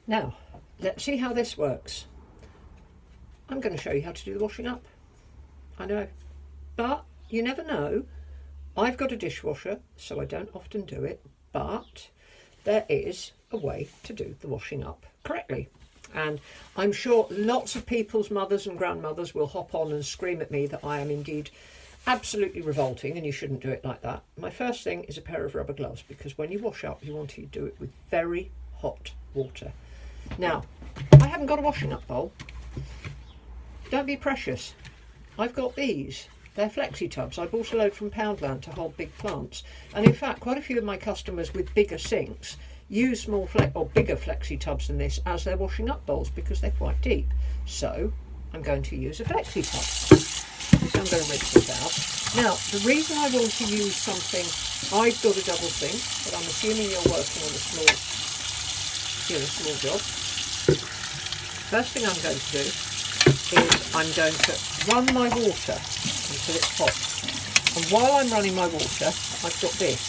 Now, let's see how this works. I'm going to show you how to do the washing up. I know, but you never know. I've got a dishwasher, so I don't often do it, but there is a way to do the washing up correctly. And I'm sure lots of people's mothers and grandmothers will hop on and scream at me that I am indeed absolutely revolting and you shouldn't do it like that. My first thing is a pair of rubber gloves, because when you wash up, you want to do it with very hot water. Now, I haven't got a washing up bowl. Don't be precious. I've got these. They're flexi tubs. I bought a load from Poundland to hold big plants. And in fact, quite a few of my customers with bigger sinks use bigger flexi tubs than this as their washing up bowls because they're quite deep. So I'm going to use a flexi tub. So I'm going to rinse this out. Now, the reason I want to use something, I've got a double sink, but I'm assuming you're working on a small job. First thing I'm going to do is I'm going to run my water until it's hot. And while I'm running my water, I've got this.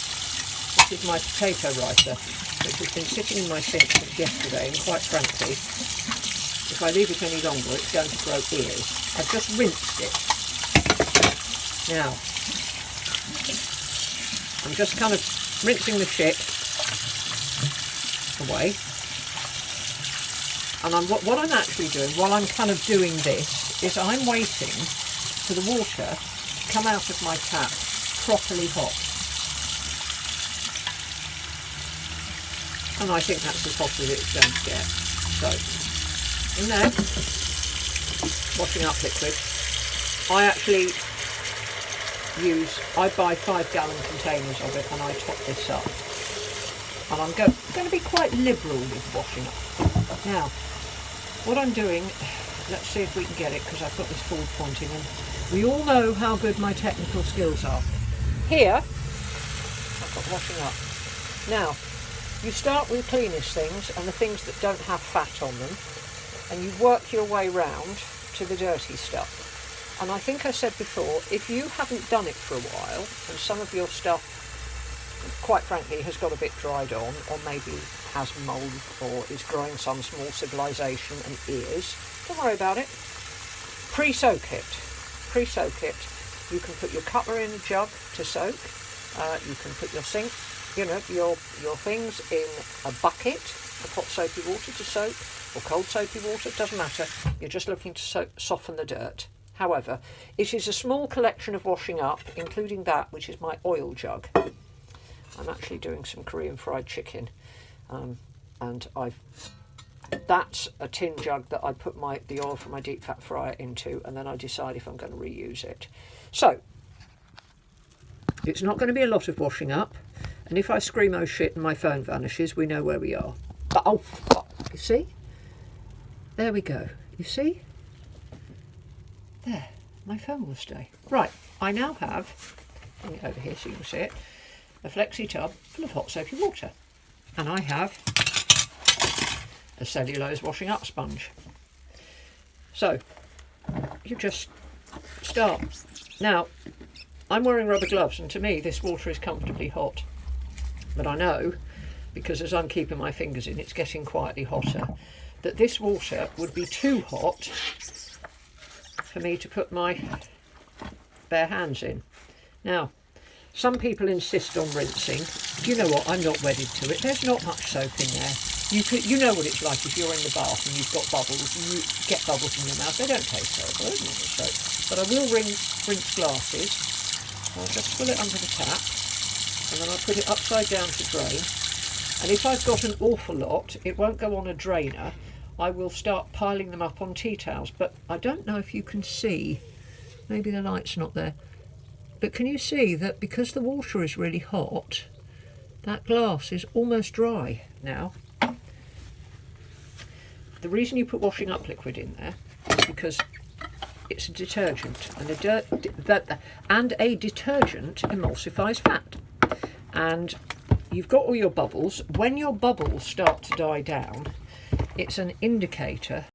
This is my potato ricer, which has been sitting in my sink since yesterday, and quite frankly, if I leave it any longer, it's going to grow ears. I've just rinsed it. Now, I'm just kind of rinsing the shit away. And what I'm actually doing, while I'm kind of doing this, is I'm waiting for the water to come out of my tap properly hot. And I think that's as hot as it's going to get. So, in there, washing up liquid. I buy 5-gallon containers of it and I top this up. And I'm going to be quite liberal with washing up. Now, what I'm doing, let's see if we can get it, because I've got this forward pointing and we all know how good my technical skills are. Here, I've got washing up. Now, you start with the cleanest things and the things that don't have fat on them, and you work your way round to the dirty stuff. And I think I said before, if you haven't done it for a while and some of your stuff, quite frankly, has got a bit dried on, or maybe has mould or is growing some small civilization and ears, don't worry about it. Pre-soak it. Pre-soak it. You can put your cutlery in a jug to soak. You can put your sink, your things in a bucket of hot soapy water to soak, or cold soapy water, it doesn't matter. You're just looking to soften the dirt. However, it is a small collection of washing up, including that which is my oil jug. I'm actually doing some Korean fried chicken, and that's a tin jug that I put the oil from my deep fat fryer into, and then I decide if I'm going to reuse it. So it's not going to be a lot of washing up, and if I scream oh shit and my phone vanishes, we know where we are. But oh fuck, you see? There we go. You see? There, my phone will stay. Right, I now have, bring it over here so you can see it, a flexi tub full of hot soapy water, and I have a cellulose washing up sponge. So you just start. Now, I'm wearing rubber gloves, and to me this water is comfortably hot, but I know, because as I'm keeping my fingers in, it's getting quietly hotter, that this water would be too hot for me to put my bare hands in. Now, some people insist on rinsing. Do you know what? I'm not wedded to it. There's not much soap in there. You know what it's like if you're in the bath and you've got bubbles and you get bubbles in your mouth. They don't taste terrible, isn't it, soap? But I will rinse glasses. I'll just fill it under the tap and then I'll put it upside down to drain. And if I've got an awful lot, it won't go on a drainer. I will start piling them up on tea towels. But I don't know if you can see. Maybe the light's not there. But can you see that because the water is really hot, that glass is almost dry now? The reason you put washing up liquid in there is because it's a detergent, and a detergent emulsifies fat. And you've got all your bubbles. When your bubbles start to die down, it's an indicator